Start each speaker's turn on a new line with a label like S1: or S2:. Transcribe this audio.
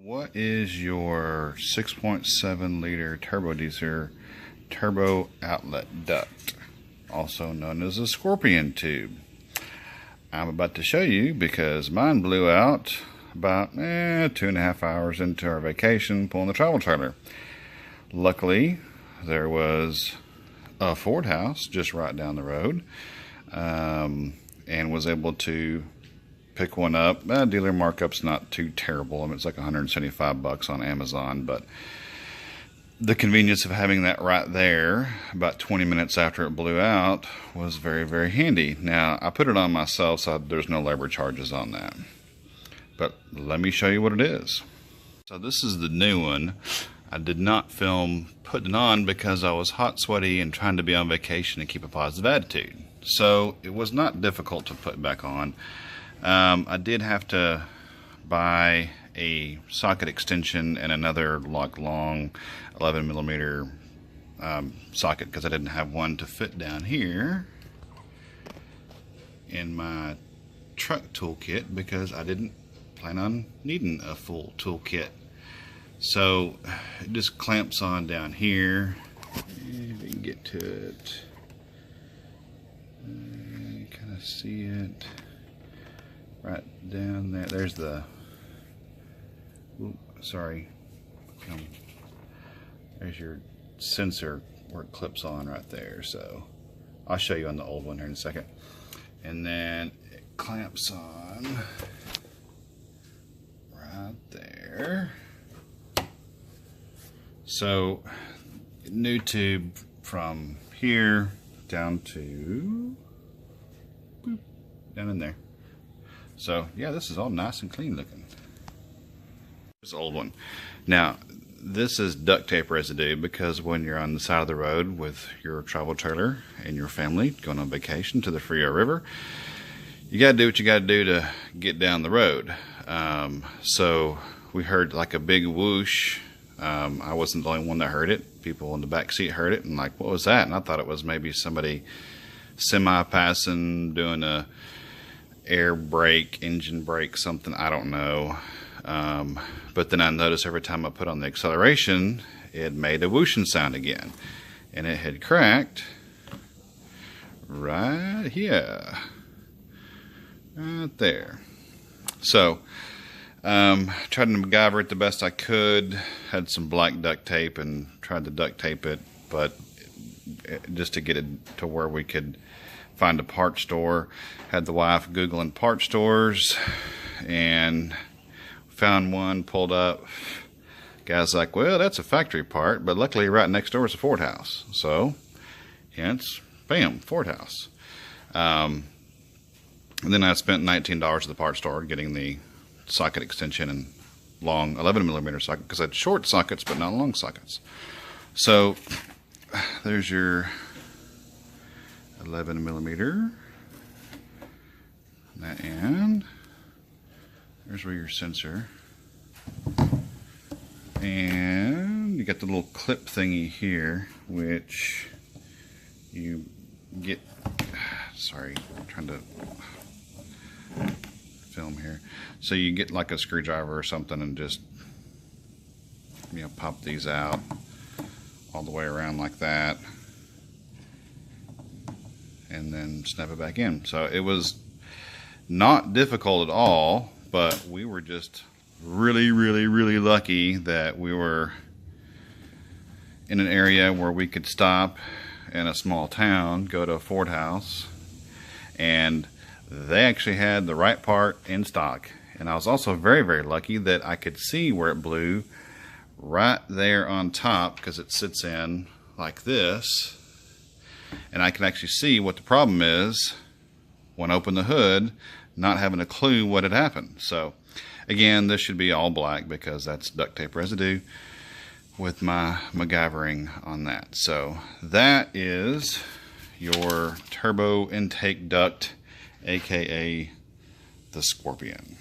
S1: What is your 6.7 liter turbo diesel turbo outlet duct, also known as a scorpion tube? I'm about to show you because mine blew out about 2.5 hours into our vacation pulling the travel trailer. Luckily, there was a Ford house just right down the road, and was able to pick one up. Dealer markup's not too terrible. I mean, it's like $175 on Amazon, but the convenience of having that right there about 20 minutes after it blew out was very, very handy. Now, I put it on myself, so there's no labor charges on that. But let me show you what it is. So this is the new one. I did not film putting it on because I was hot, sweaty, and trying to be on vacation and keep a positive attitude. So it was not difficult to put back on. I did have to buy a socket extension and another long 11mm socket because I didn't have one to fit down here in my truck toolkit because I didn't plan on needing a full toolkit. So it just clamps on down here. If you can get to it, you kind of see it right down there. There's the, there's your sensor where it clips on right there. So I'll show you on the old one here in a second. And then it clamps on right there. So new tube from here down to down in there. So yeah, this is all nice and clean looking. This old one. Now this is duct tape residue because when you're on the side of the road with your travel trailer and your family going on vacation to the Frio River, you got to do what you got to do to get down the road. So we heard like a big whoosh. I wasn't the only one that heard it. People in the back seat heard it and like, what was that? And I thought it was maybe somebody semi-passing, doing a air brake, engine brake, something, I don't know. But then I noticed every time I put on the acceleration, it made a whooshing sound again. And it had cracked right here. Right there. So, tried to MacGyver it the best I could. Had some black duct tape and tried to duct tape it, but just to get it to where we could find a part store. Had the wife Googling part stores and found one, pulled up. Guy's like, well, that's a factory part, but luckily right next door is a Ford house. So, hence, bam, Ford house. And then I spent $19 at the part store getting the socket extension and long 11mm socket because I had short sockets but not long sockets. So, there's your 11mm. And there's where your sensor, and you got the little clip thingy here which you get, sorry, I'm trying to film here, so you get like a screwdriver or something and just, you know, pop these out all the way around like that and then snap it back in. So it was not difficult at all, but we were just really lucky that we were in an area where we could stop in a small town, go to a Ford house, and they actually had the right part in stock. And I was also very lucky that I could see where it blew right there on top because it sits in like this, and I can actually see what the problem is when I open the hood, not having a clue what had happened. So again, this should be all black because that's duct tape residue with my MacGyvering on that. So that is your turbo intake duct, aka the Scorpion.